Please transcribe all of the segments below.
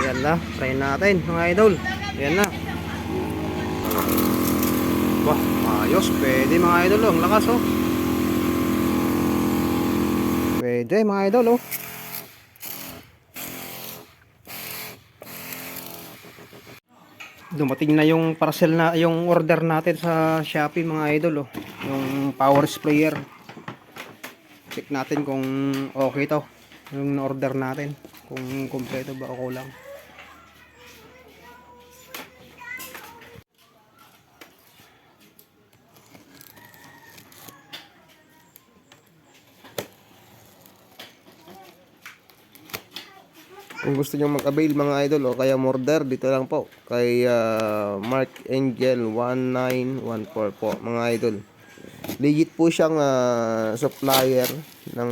Ayan na, try natin mga idol. Ayan na. Wah, ayos, pwede mga idol oh. Ang lakas oh. Pwede mga idol oh. Dumating na yung parcel na yung order natin sa Shopee mga idol oh. Yung power sprayer. Check natin kung okay to. Yung order natin kung kumpleto ba o kulang. Kung gusto nyo mag-avail mga idol o kaya order, dito lang po kay Mark Angel 1914 po mga idol. Legit po siyang supplier ng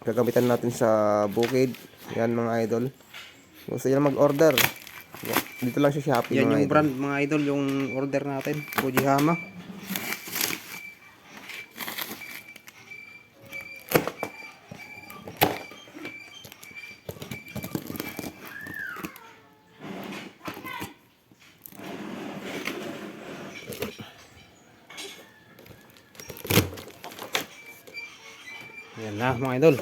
gagamitan natin sa bukid. Yan mga idol. Gusto nyo mag-order, dito lang sa Shopee Yan mga yung idol. brand mga idol, yung order natin, Fujihama. Yan na mga idol.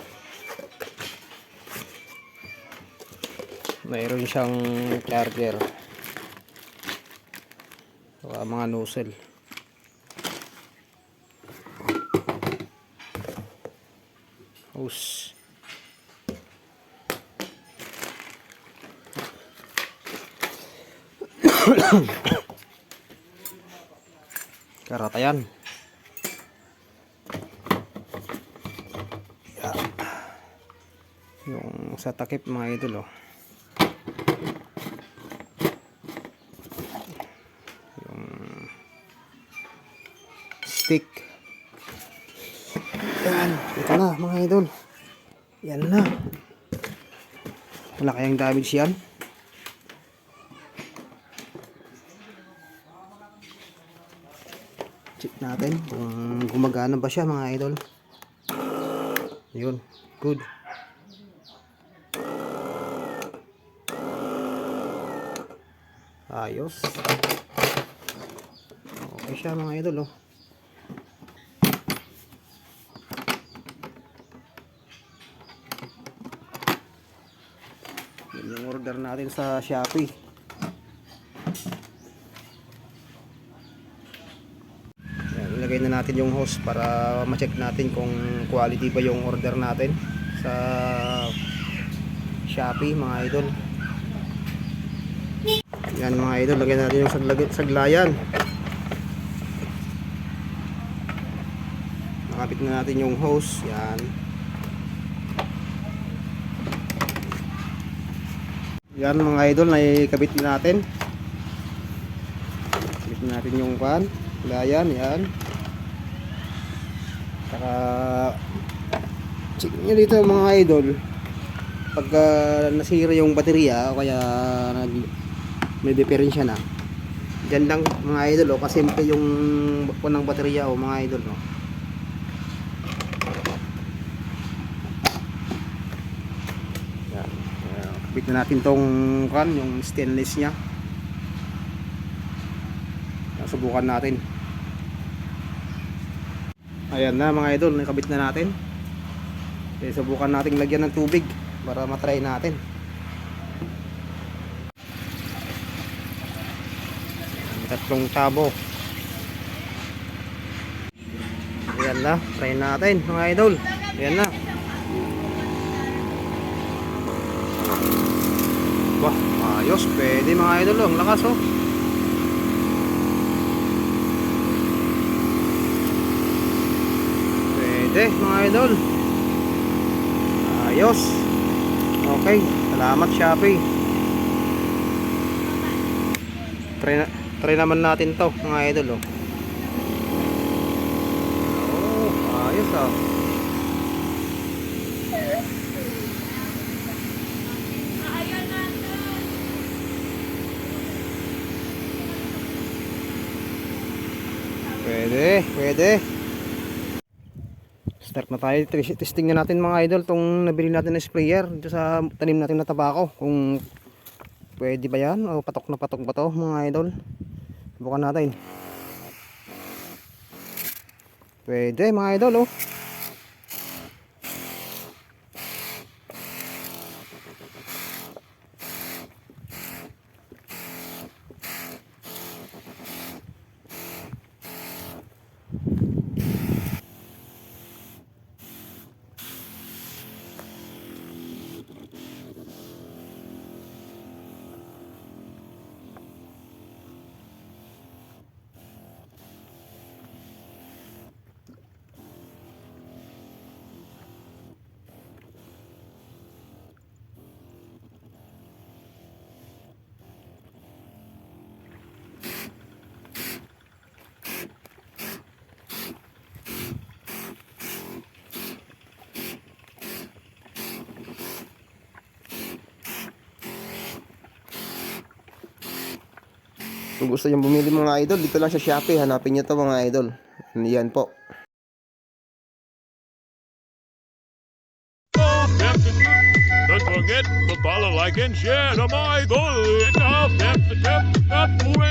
Mayroon siyang charger. Mga nozzle. Hose. Karatayan. Yung sa takip mga idol oh. Yung stick. Yan, ito na mga idol. Yan na. Wala kayang damage yan. Check natin kung gumagana ba siya mga idol. Yun, good. Ayos. Okay siya mga idol oh. Yan yung order natin sa Shopee. Yan, ilagay na natin yung hose para ma-check natin kung quality ba yung order natin sa Shopee mga idol. Yan mga idol, lagyan natin yung saglayan. Nakapit na natin yung hose. Yan. Yan mga idol, naikabit na natin. Kabit na natin yung saglayan. Yan. Saka check nyo dito mga idol. Pagka nasira yung baterya o kaya may diferensya na, dyan lang mga idol oh, kasi yung punang baterya o mga idol no. Yan. Kapit na natin tong yung stainless nya. Subukan natin. Ayan na mga idol, nakabit na natin. Subukan natin lagyan ng tubig para matry natin. Tatlong tabo. Ayan na, try natin mga idol. Ayan na. Wah, ayos, pwede mga idol oh. Ang lakas oh. Pwede mga idol. Ayos. Okay, salamat Shopee. Try naman natin to mga idol oh. Oh, ayos oh. Pwede. Start na tayo. Testing na natin mga idol tong nabili natin na sprayer dito sa tanim natin na tabako kung Pwede ba yan? O patok na patok ba to mga idol? Subukan natin. Pwede mga idol oh. Kung gusto nyo bumili mga idol, dito lang sa Shopee. Hanapin nyo to mga idol. Yan po. Don't forget to follow, like, and share to my idol. Now, sensitive, not moving.